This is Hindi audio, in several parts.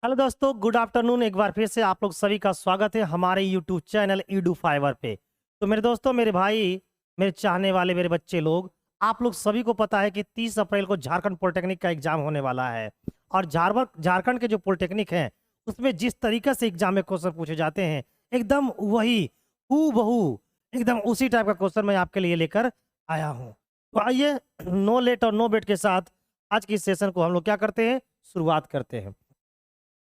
हेलो दोस्तों, गुड आफ्टरनून। एक बार फिर से आप लोग सभी का स्वागत है हमारे यूट्यूब चैनल ईडू फाइवर पे। तो मेरे दोस्तों, मेरे भाई, मेरे चाहने वाले, मेरे बच्चे लोग, आप लोग सभी को पता है कि 30 अप्रैल को झारखंड पॉलिटेक्निक का एग्जाम होने वाला है। और झारखंड के जो पॉलिटेक्निक हैं उसमें जिस तरीके से एग्जाम में क्वेश्चन पूछे जाते हैं, एकदम वही हूबहू, एकदम उसी टाइप का क्वेश्चन मैं आपके लिए लेकर आया हूँ। तो आइए, नो लेट और नो बेट के साथ आज की सेशन को हम लोग क्या करते हैं, शुरुआत करते हैं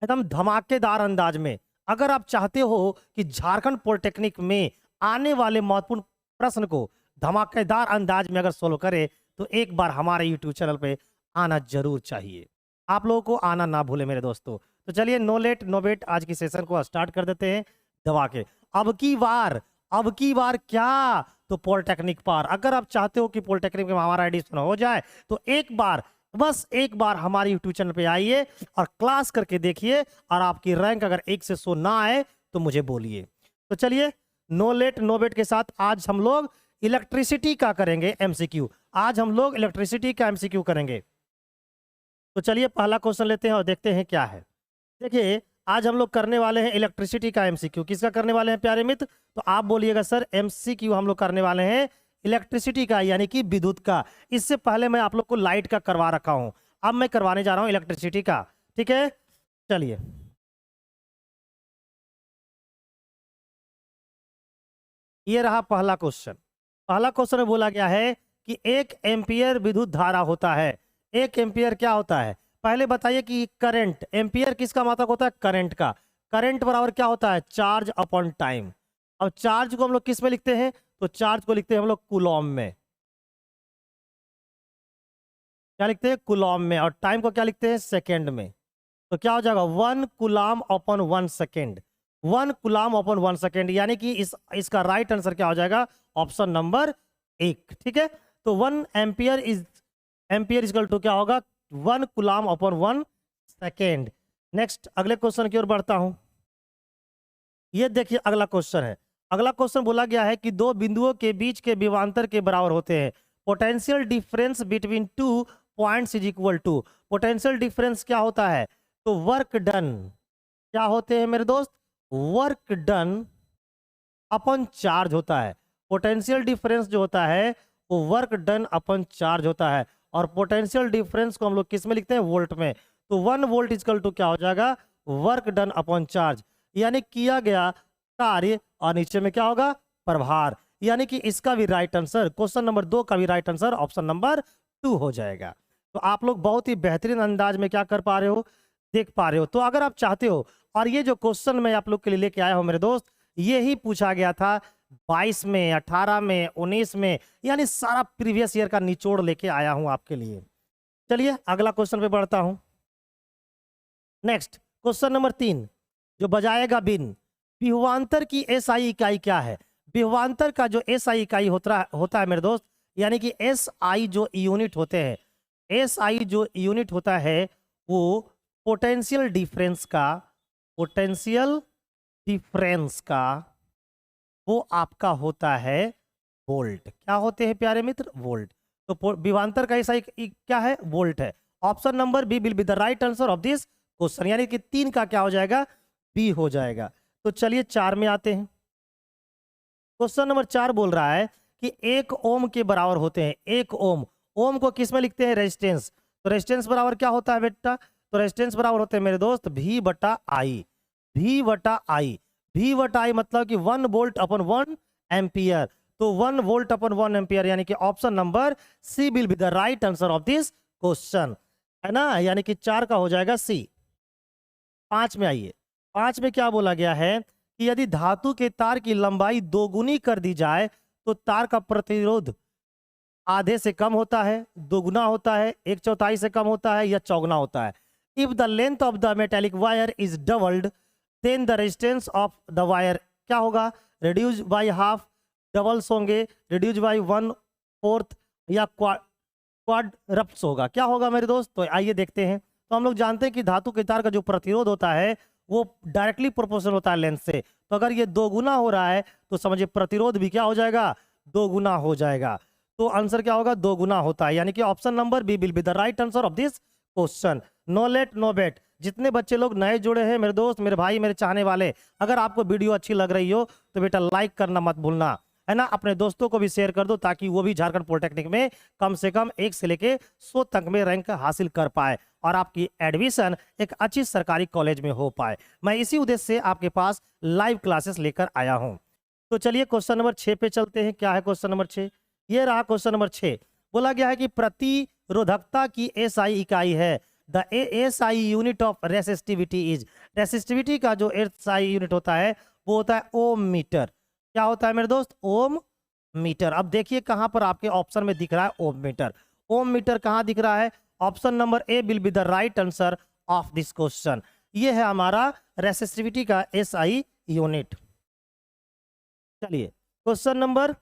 एकदम धमाकेदार अंदाज में। अगर आप चाहते हो कि झारखंड पॉलिटेक्निक में आने वाले महत्वपूर्ण प्रश्न को धमाकेदार अंदाज में अगर सोल्व करे, तो एक बार हमारे यूट्यूब चैनल पे आना जरूर चाहिए। आप लोगों को आना ना भूले मेरे दोस्तों। तो चलिए, नो लेट नो वेट, आज की सेशन को स्टार्ट कर देते हैं दबा के। अब की बार क्या, तो पॉलिटेक्निक पार। अगर आप चाहते हो कि पॉलिटेक्निक में हमारा एडिशन हो जाए, तो एक बार, बस एक बार हमारे यूट्यूब चैनल पे आइए और क्लास करके देखिए। और आपकी रैंक अगर 1 से 100 ना आए तो मुझे बोलिए। तो चलिए, नो लेट नो वेट के साथ आज हम लोग इलेक्ट्रिसिटी का करेंगे एमसीक्यू। आज हम लोग इलेक्ट्रिसिटी का एमसीक्यू करेंगे। तो चलिए, पहला क्वेश्चन लेते हैं और देखते हैं क्या है। देखिए, आज हम लोग करने वाले हैं इलेक्ट्रिसिटी का एमसीक्यू। किसका करने वाले हैं प्यारे मित्र? तो आप बोलिएगा सर, एमसीक्यू हम लोग करने वाले हैं इलेक्ट्रिसिटी का, यानी कि विद्युत का। इससे पहले मैं आप लोग को लाइट का करवा रखा हूं, अब मैं करवाने जा रहा हूं इलेक्ट्रिसिटी का। ठीक है, चलिए। ये रहा पहला क्वेश्चन। पहला क्वेश्चन में बोला गया है कि 1 एम्पियर विद्युत धारा होता है। 1 एम्पियर क्या होता है? पहले बताइए कि करंट, एम्पियर किसका मात्रक होता है? करंट का। करंट बराबर क्या होता है? Charge upon time. अब चार्ज को हम लोग किस में लिखते हैं? तो चार्ज को लिखते हैं हम लोग कूलॉम में। क्या लिखते हैं? कूलॉम में। और टाइम को क्या लिखते हैं? सेकेंड में। तो क्या हो जाएगा? 1 coulomb upon 1 second. 1 coulomb upon 1 second, यानी कि इसका राइट आंसर क्या हो जाएगा? Option number 1। ठीक है, तो 1 एम्पियर इक्वल टू क्या होगा? 1 कूलाम अपॉन 1 सेकेंड। नेक्स्ट, अगले क्वेश्चन की ओर बढ़ता हूं। ये देखिए, अगला क्वेश्चन है। अगला क्वेश्चन बोला गया है कि दो बिंदुओं के बीच के विभवांतर के बराबर होते हैं। Potential difference between 2 points is equal to. Potential difference क्या होता है? तो वर्क डन। क्या होते हैं मेरे दोस्त? वर्क डन अपन चार्ज होता है। पोटेंशियल डिफरेंस जो होता है वो वर्क डन अपन चार्ज होता है। और पोटेंशियल डिफरेंस को हम लोग किस में लिखते हैं? वोल्ट में। तो 1 वोल्ट इक्वल टू क्या हो जाएगा? वर्क डन अपॉन चार्ज, यानी किया गया कार्य। और नीचे में क्या होगा? प्रभार। यानी कि इसका भी राइट आंसर, क्वेश्चन नंबर 2 का भी राइट आंसर ऑप्शन नंबर 2 हो जाएगा। तो आप लोग बहुत ही बेहतरीन अंदाज में क्या कर पा रहे हो, देख पा रहे हो। तो अगर आप चाहते हो, और ये जो क्वेश्चन मैं आप लोग के लिए लेके आया हूं मेरे दोस्त, ये ही पूछा गया था 22 में, 18 में, 19 में, यानी सारा प्रीवियस ईयर का निचोड़ लेके आया हूं आपके लिए। चलिए, अगला क्वेश्चन पे बढ़ता हूं। नेक्स्ट, क्वेश्चन नंबर 3, जो बजाएगा बिन। विभवांतर की एसआई इकाई क्या है? विभवांतर का जो एसआई इकाई होता है मेरे दोस्त, यानी कि एसआई जो यूनिट होते हैं, एसआई जो यूनिट होता है वो पोटेंशियल डिफरेंस का, पोटेंशियल डिफरेंस का वो आपका होता है वोल्ट। क्या होते हैं प्यारे मित्र? वोल्ट। तो विभवांतर का एसआई क्या है? वोल्ट है। Option number B will be the right answer of this question, यानी कि 3 का क्या हो जाएगा? बी हो जाएगा। तो चलिए 4 में आते हैं। क्वेश्चन नंबर 4 बोल रहा है कि 1 ओम के बराबर होते हैं। 1 ओम, ओम को किस में लिखते हैं? रेजिस्टेंस। तो रेजिस्टेंस बराबर क्या होता है बेटा? तो रेजिस्टेंस बराबर होते हैं मेरे दोस्त V बटा आई। V बटा आई, V बटा आई मतलब कि 1 वोल्ट अपन 1 एम्पियर। तो 1 वोल्ट अपन 1 एम्पियर, यानी कि option number C will be the right answer of this question, है ना? यानी कि 4 का हो जाएगा सी। 5 में आइए। 5 में क्या बोला गया है कि यदि धातु के तार की लंबाई दोगुनी कर दी जाए तो तार का प्रतिरोध आधे से कम होता है, दोगुना होता है, 1/4 से कम होता है, या चौगुना होता है। If the length of the metallic wire is doubled then the resistance of the wire क्या होगा? रिड्यूस बाय हाफ, डबल्स होंगे, रिड्यूस बाय 1/4, या क्वाड्रप्स होगा। क्या होगा मेरे दोस्त? तो आइए देखते हैं। तो हम लोग जानते हैं कि धातु के तार का जो प्रतिरोध होता है वो डायरेक्टली प्रोपोर्शनल होता है लेंथ से। तो अगर ये दोगुना हो रहा है तो समझिए प्रतिरोध भी क्या हो जाएगा? दोगुना हो जाएगा। तो आंसर क्या होगा? दोगुना होता है, यानी कि option number B will be the right answer of this question. No let no bet, जितने बच्चे लोग नए जुड़े हैं मेरे दोस्त, मेरे भाई, मेरे चाहने वाले, अगर आपको वीडियो अच्छी लग रही हो तो बेटा लाइक करना मत भूलना, है ना। अपने दोस्तों को भी शेयर कर दो ताकि वो भी झारखंड पॉलिटेक्निक में कम से कम 1 से लेके 100 तक में रैंक हासिल कर पाए और आपकी एडमिशन एक अच्छी सरकारी कॉलेज में हो पाए। मैं इसी उद्देश्य से आपके पास लाइव क्लासेस लेकर आया हूं। तो चलिए क्वेश्चन नंबर 6 पे चलते हैं। क्या है क्वेश्चन नंबर 6? ये रहा क्वेश्चन नंबर 6। बोला गया है कि प्रतिरोधकता की एसआई इकाई है। The SI unit of resistivity is. Resistivity का जो एसआई यूनिट होता है वो होता है ओम मीटर। क्या होता है मेरे दोस्त? ओम मीटर। अब देखिए कहां पर आपके ऑप्शन में दिख रहा है ओम मीटर। ओम मीटर कहां दिख रहा है? Option number A will be the right answer of this question. ये है हमारा रेसिस्टिविटी का एसआई यूनिट। चलिए क्वेश्चन नंबर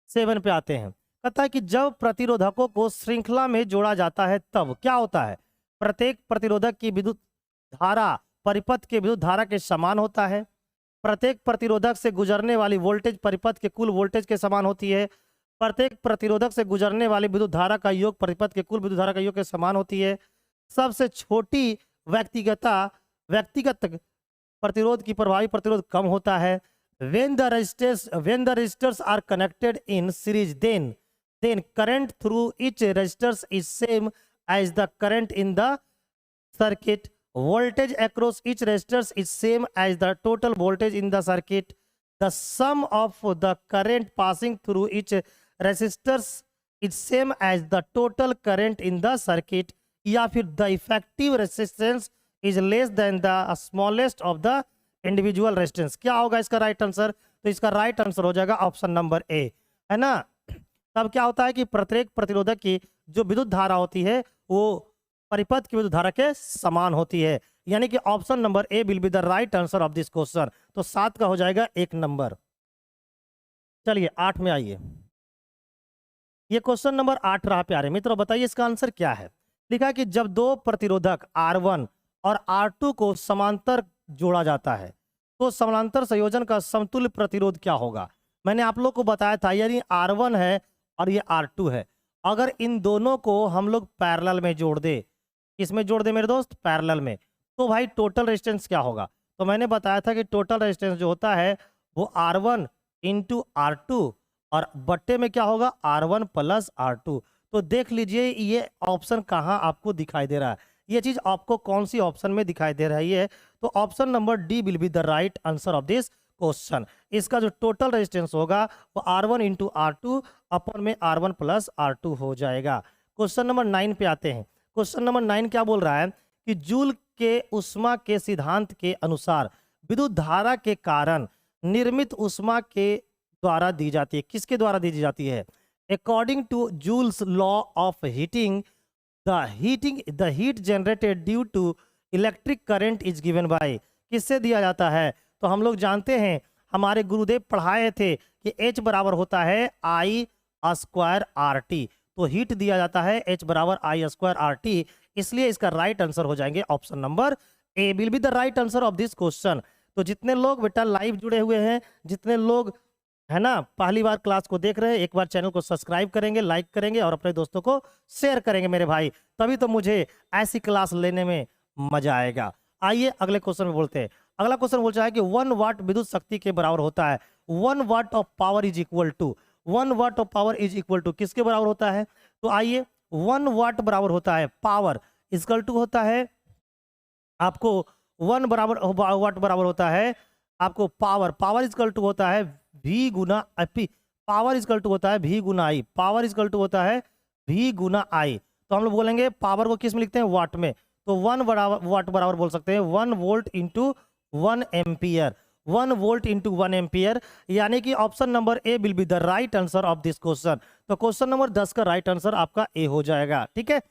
7 पे आते हैं। कहता है कि जब प्रतिरोधकों को श्रृंखला में जोड़ा जाता है तब क्या होता है? प्रत्येक प्रतिरोधक की विद्युत धारा परिपथ के विद्युत धारा के समान होता है। प्रत्येक प्रतिरोधक से गुजरने वाली वोल्टेज परिपथ के कुल वोल्टेज के समान होती है। प्रत्येक प्रतिरोधक से गुजरने वाली विद्युत धारा का योग परिपथ के कुल विद्युत धारा का योग के समान होती है। सबसे छोटी व्यक्तिगत प्रतिरोध की प्रभावी प्रतिरोध कम होता है। when the resistors are connected in series, then current through each resistors is same as the current in the circuit. Voltage across each resistors is same as the total voltage in the circuit. The sum of the current passing through each resistors is same as the total current in the circuit. या फिर the effective resistance is less than the smallest of the individual resistance. क्या होगा इसका राइट आंसर? तो इसका राइट आंसर हो जाएगा ऑप्शन नंबर ए, है ना। तब क्या होता है कि प्रत्येक प्रतिरोधक की जो विद्युत धारा होती है वो परिपथ की विद्युत धारा के समान होती है, यानी कि option number A will be the right answer of this question. तो 7 का हो जाएगा 1 नंबर। चलिए 8 में आइए। ये क्वेश्चन नंबर 8 रहा प्यारे मित्रों। बताइए इसका आंसर क्या है। लिखा कि जब दो प्रतिरोधक R1 और R2 को समांतर जोड़ा जाता है तो समांतर संयोजन का समतुल्य प्रतिरोध क्या होगा? मैंने आप लोग को बताया था, यानी R1 है और ये R2 है। अगर इन दोनों को हम लोग पैरेलल में जोड़ दे, किसमें जोड़ दे मेरे दोस्त? पैरेलल में, तो भाई टोटल रेजिस्टेंस क्या होगा? तो मैंने बताया था कि टोटल रेजिस्टेंस जो होता है वो R1 इंटू R2 और बट्टे में क्या होगा? R1 plus R2। तो देख लीजिए ये ऑप्शन कहाँ आपको दिखाई दे रहा है, ये चीज आपको कौन सी ऑप्शन में दिखाई दे रही है? तो option number D will be the right answer of this question. इसका जो टोटल रेजिस्टेंस होगा वो R1 इंटू R2 अपन में R1 प्लस R2 हो जाएगा। क्वेश्चन नंबर 9 पे आते हैं। क्वेश्चन नंबर 9 क्या बोल रहा है कि जूल के ऊष्मा के सिद्धांत के अनुसार विद्युत धारा के कारण निर्मित ऊष्मा के द्वारा दी जाती है। किसके द्वारा दी जाती है? According to Joule's law of heating, the heat generated due to electric current is given by। किससे दिया जाता है? तो हम लोग जानते हैं, हमारे गुरुदेव पढ़ाए थे कि H बराबर होता है I स्क्वायर RT। तो हीट दिया जाता है H बराबर I स्क्वायर RT, इसलिए इसका राइट आंसर हो जाएंगे option number A will be the right answer of this question. तो जितने लोग बेटा लाइव जुड़े हुए हैं, जितने लोग है ना पहली बार क्लास को देख रहे हैं, एक बार चैनल को सब्सक्राइब करेंगे, लाइक करेंगे और अपने दोस्तों को शेयर करेंगे मेरे भाई, तभी तो मुझे ऐसी क्लास लेने में मजा आएगा। आइए अगले क्वेश्चन में बोलते हैं। अगला क्वेश्चन बोलता है कि 1 वाट विद्युत शक्ति के बराबर होता है। 1 watt of power is equal to, 1 watt of power is equal to किसके बराबर होता है? तो आइए 1 वाट बराबर होता है पावर इक्वल टू होता है आपको 1 बराबर वाट बराबर होता है आपको पावर इक्वल टू होता है V गुना P। पावर इक्वल टू होता है V गुना I। पावर इक्वल टू होता है V गुना I। तो हम लोग बोलेंगे पावर को किस में लिखते हैं? वाट में। तो 1 वाट बराबर बोल सकते हैं 1 volt into 1 ampere. 1 volt into 1 ampere, यानी कि option number A will be the right answer of this question. तो क्वेश्चन नंबर 10 का राइट आंसर आपका ए हो जाएगा। ठीक है,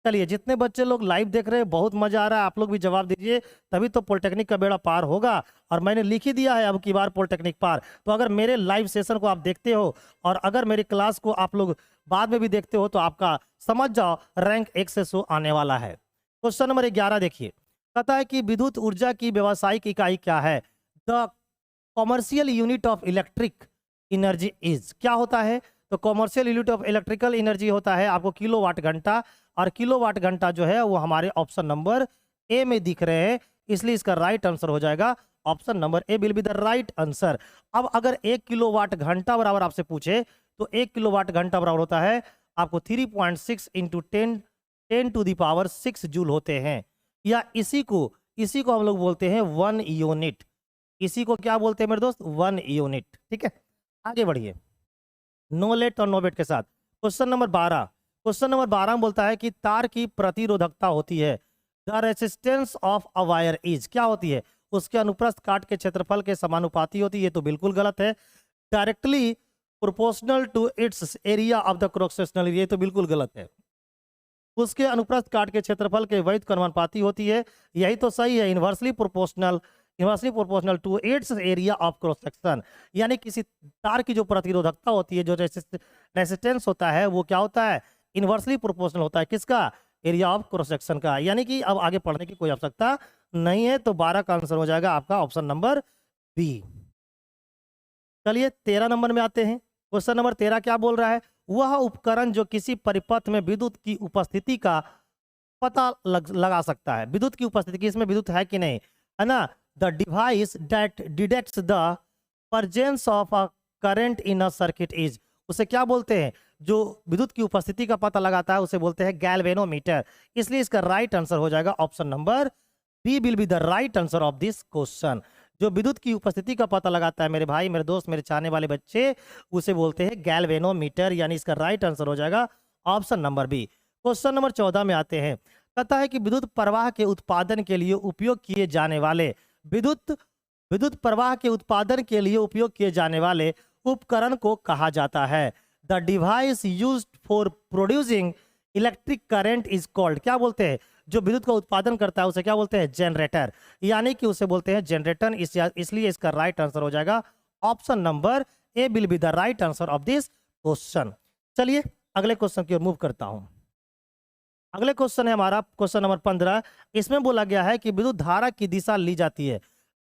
चलिए जितने बच्चे लोग लाइव देख रहे हैं बहुत मजा आ रहा है, आप लोग भी जवाब दीजिए, तभी तो पॉलिटेक्निक का बेड़ा पार होगा। और मैंने लिख ही दिया है अब की बार पॉलिटेक्निक पार। तो अगर मेरे लाइव सेशन को आप देखते हो और अगर मेरी क्लास को आप लोग बाद में भी देखते हो तो आपका समझ जाओ रैंक 1 से 100 आने वाला है। क्वेश्चन नंबर 11 देखिए, कहता है कि विद्युत ऊर्जा की व्यावसायिक इकाई क्या है? The commercial unit of electric energy is. क्या होता है? तो commercial unit of electrical energy होता है आपको किलोवाट घंटा, और किलोवाट घंटा जो है वो हमारे ऑप्शन नंबर ए में दिख रहे हैं, इसलिए इसका राइट आंसर हो जाएगा option number A will be the right answer. अब अगर 1 किलोवाट घंटा बराबर आपसे पूछे तो 1 किलोवाट घंटा बराबर होता है आपको 3.6 into 10 to the power 6 joule होते हैं, या इसी को हम लोग बोलते हैं 1 यूनिट। इसी को क्या बोलते हैं मेरे दोस्त? 1 यूनिट। ठीक है, आगे बढ़िए नो लेट और नो बेट के साथ। क्वेश्चन नंबर 12 में बोलता है कि तार की प्रतिरोधकता होती है the resistance of a wire is, क्या होती है? उसके अनुप्रस्थ काट के क्षेत्रफल के समानुपाती होती है। ये तो बिल्कुल गलत है। Directly proportional to its area of the cross sectional, ये तो बिल्कुल गलत है। उसके अनुप्रस्थ काट के क्षेत्रफल के वैध समानुपाती होती है, यही तो सही है। Inversely proportional to its area of cross section, यानी किसी तार की जो प्रतिरोधकता होती है, जो रेसिस्टेंस होता है, वो क्या होता है? इनवर्सली प्रोपोर्शनल होता है किसका? एरिया ऑफ क्रॉस सेक्शन का। यानी कि अब आगे पढ़ने की कोई आवश्यकता नहीं है, तो 12 का आंसर हो जाएगा आपका ऑप्शन नंबर बी। चलिए 13 नंबर में आते हैं। क्वेश्चन नंबर 13 क्या बोल रहा है? वह उपकरण जो किसी परिपथ में विद्युत की उपस्थिति का पता लगा सकता है। विद्युत की उपस्थिति की, इसमें विद्युत है कि नहीं, है ना? The device that detects the presence of a current in a circuit is, उसे क्या बोलते हैं? जो विद्युत की उपस्थिति का पता लगाता है उसे बोलते हैं गैल्वेनोमीटर। इसलिए इसका राइट आंसर हो जाएगा option number B will be the right answer of this question. जो विद्युत की उपस्थिति का पता लगाता है मेरे भाई, मेरे दोस्त, मेरे चाहने वाले बच्चे, उसे बोलते हैं गैल्वेनोमीटर, यानी इसका राइट आंसर हो जाएगा option number B. Question number 14 में आते हैं। कहता है कि विद्युत प्रवाह के उत्पादन के लिए उपयोग किए जाने वाले विद्युत प्रवाह के उत्पादन के लिए उपयोग किए जाने वाले उपकरण को कहा जाता है। The device used for producing electric current is called, क्या बोलते हैं? जो विद्युत का उत्पादन करता है उसे क्या बोलते हैं? जनरेटर, यानी कि उसे बोलते हैं जनरेटर। इसलिए इसका राइट आंसर हो जाएगा option number A will be the right answer of this question. चलिए अगले क्वेश्चन की ओर मूव करता हूं। अगले क्वेश्चन है हमारा क्वेश्चन नंबर 15। इसमें बोला गया है कि विद्युत धारा की दिशा ली जाती है।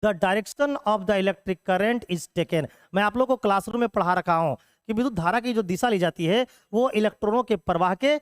The direction of the electric current is taken. मैं आप लोग को क्लासरूम में पढ़ा रखा हूं कि विद्युत धारा की जो दिशा ली जाती है वो इलेक्ट्रॉनों के प्रवाह के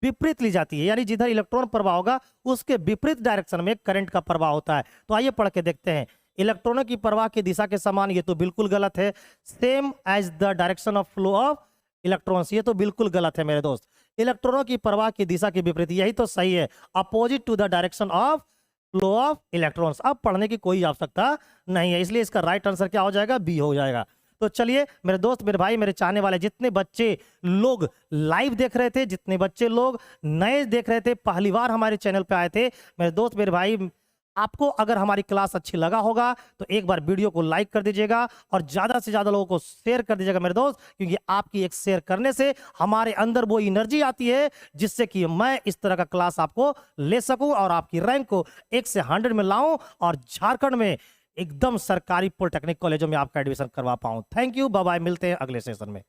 विपरीत ली जाती है, यानी जिधर इलेक्ट्रॉन प्रवाह होगा उसके विपरीत डायरेक्शन में करंट का प्रवाह होता है। तो आइए पढ़ के देखते हैं। इलेक्ट्रॉनों की प्रवाह की दिशा के समान, ये तो बिल्कुल गलत है। Same as the direction of flow of electrons, ये तो बिल्कुल गलत है मेरे दोस्त। इलेक्ट्रॉनों की प्रवाह की दिशा के विपरीत, यही तो सही है। Opposite to the direction of flow of electrons. अब पढ़ने की कोई आवश्यकता नहीं है, इसलिए इसका राइट आंसर क्या हो जाएगा? बी हो जाएगा। तो चलिए मेरे दोस्त, मेरे भाई, मेरे चाहने वाले जितने बच्चे लोग लाइव देख रहे थे, जितने बच्चे लोग नए देख रहे थे, पहली बार हमारे चैनल पे आए थे, मेरे दोस्त, मेरे भाई, आपको अगर हमारी क्लास अच्छी लगा होगा तो एक बार वीडियो को लाइक कर दीजिएगा और ज़्यादा से ज़्यादा लोगों को शेयर कर दीजिएगा मेरे दोस्त, क्योंकि आपकी एक शेयर करने से हमारे अंदर वो एनर्जी आती है जिससे कि मैं इस तरह का क्लास आपको ले सकूं और आपकी रैंक को 1 से 100 में लाऊं और झारखंड में एकदम सरकारी पॉलिटेक्निक कॉलेजों में आपका एडमिशन करवा पाऊं। थैंक यू, बाय बाय, मिलते हैं अगले सेशन में।